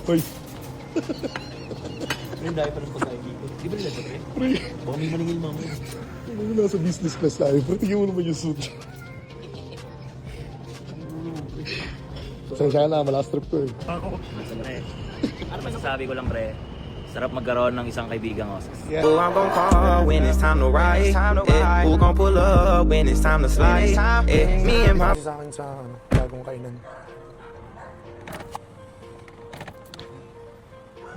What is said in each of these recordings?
Hoy. Yung dahil pa ng pagkain dito. Di ba nila ito, pre? Pre. Baka may maningil mama. Ano mo nasa business class tayo? Pre, tingnan mo naman yung suit. Pasensya ka na, malast trip ko eh. Pre, ano masasabi ko lang pre? Sarap magkaroon ng isang kaibigang osas. Yeah. Who I'm gon' call when it's time to ride? Yeah, who gon' pull up when it's time to slide? Yeah, me and my Sa akin sa bagong kainan.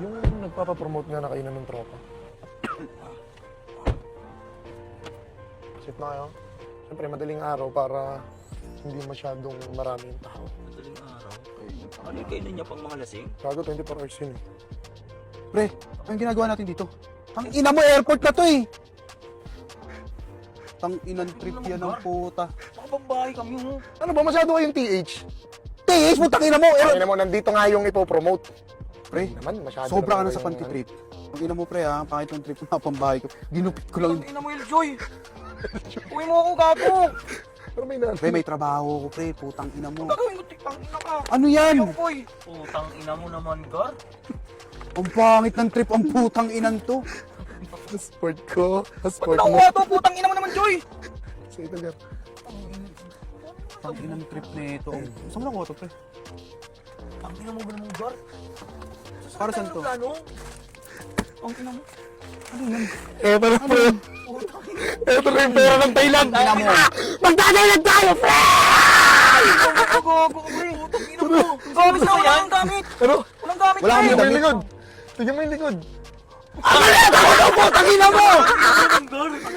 Yung nagpapapromote nga na kainan ng tropa. Sit na kayo. Siyempre, madaling araw para hindi masyadong maraming tao. Madaling araw? Ano yung kainan niya pang mga lasing? Gago, 24 hours yun eh. Pre, anong ginagawa natin dito? Ang ina mo, airport na to eh! Tang inang trip yan ng puta. Baka babae kami mo. Ano ba, masyado kayong TH? TH, putang ina mo! Kaya mo, nandito nga yung ipopromote. Pre, Naman, masyado sobra ka naman na sa kayong- panty-trip. Ang ina mo, pre, ha? Pangit ng trip na pambahay ko. Ginupit ko lang. Ina mo yung Joy! Uwi mo ako gago! Pero may na. Pre, may trabaho ko, pre. Putang ina mo. Gagawin ko tikpang ina ka! Ano yan? Boy! Putang ina mo naman, Gar! Ang pangit ng trip, ang putang inan to. Sport ko. Sport mo. Nakuha to! Putang ina mo naman, Joy! Sa Italia. Ang inang trip na ito. Saan mo nakuha to, pre? Ang ina mo ba naman, Gar? Para saan to? Plano? Ang ina mo? Eto na po. Eto na yung pera ng Thailand. Ina mo. Magdadailan tayo, friend! Gago, pre! Putang ina mo! Ang gamit na walang gamit! Ano? Walang gamit! Wala Tingnan kami mo yung damit. likod. Tingnan mo yung likod. Putang ina mo!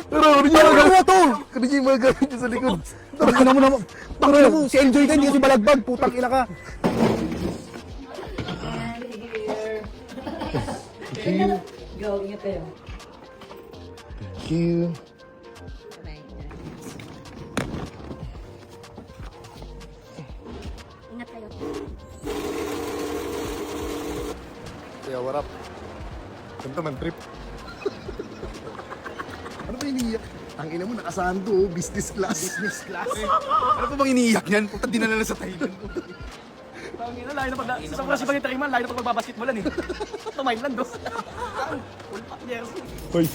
Pero, ano niya magawa to? Ano niya yung mga gamit niya sa likod? Putang ina mo naman. Putang ina mo, si Enjoy ka, hindi kasi balagbag. Putang ina ka. Go, ingat kayo. Thank you. Ingat kayo. Kaya, what up? Ganito man trip. Ano ba iniiyak? Ang ina mo, nakasahan to, business class. Business class? Ano pa bang iniiyak yan? Puta, dinala na sa Thailand. Ang ina, layo na pag... Sa mga si Pagkita Iman, layo na pag magbabasketballan eh. Tumayin lang dos. Full pack jersey. Hoy.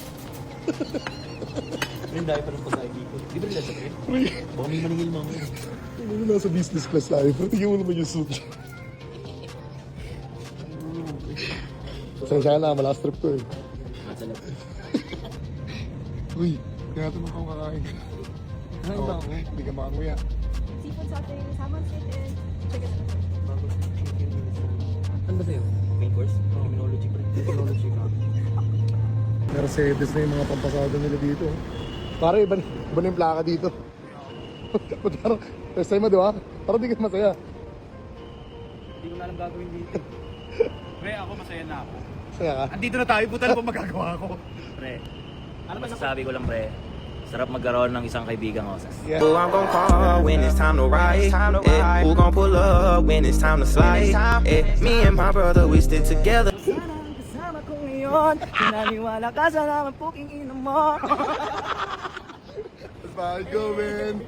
Yung dahil pa ng pagkain dito. Di ba nila ito, pre? Pre. Baka may maningil mama. Ano mo nasa business class tayo? Pero tingnan mo naman yung suit. Pasensya ka na, malast trip ko eh. Uy, kaya ito nung kakain. Kain ba ako? Hindi ka makanguya. Seafood sauce, salmon steak, and chicken. Ano ba sa'yo? Main course? Criminology, pre. Criminology ka. Mercedes na yung mga pampasado nila dito. Pare, iba na yung plaka dito. Parang, first time mo, di ba? Parang di ka masaya. Hindi ko na alam gagawin dito. Pre, ako masaya na ako. Masaya ka? Andito na tayo, puta na pa magagawa ko. Pre, ano masasabi ko lang pre? Sarap magkaroon ng isang kaibigang osas. Yeah. who I'm gon' call when it's time to ride? Yeah, who gon' pull up when it's time to slide? Yeah, me and my brother, we stick together. Sana ang kasama ko ngayon, pinaniwala ka sa naman puking ina mo. Let's go, man.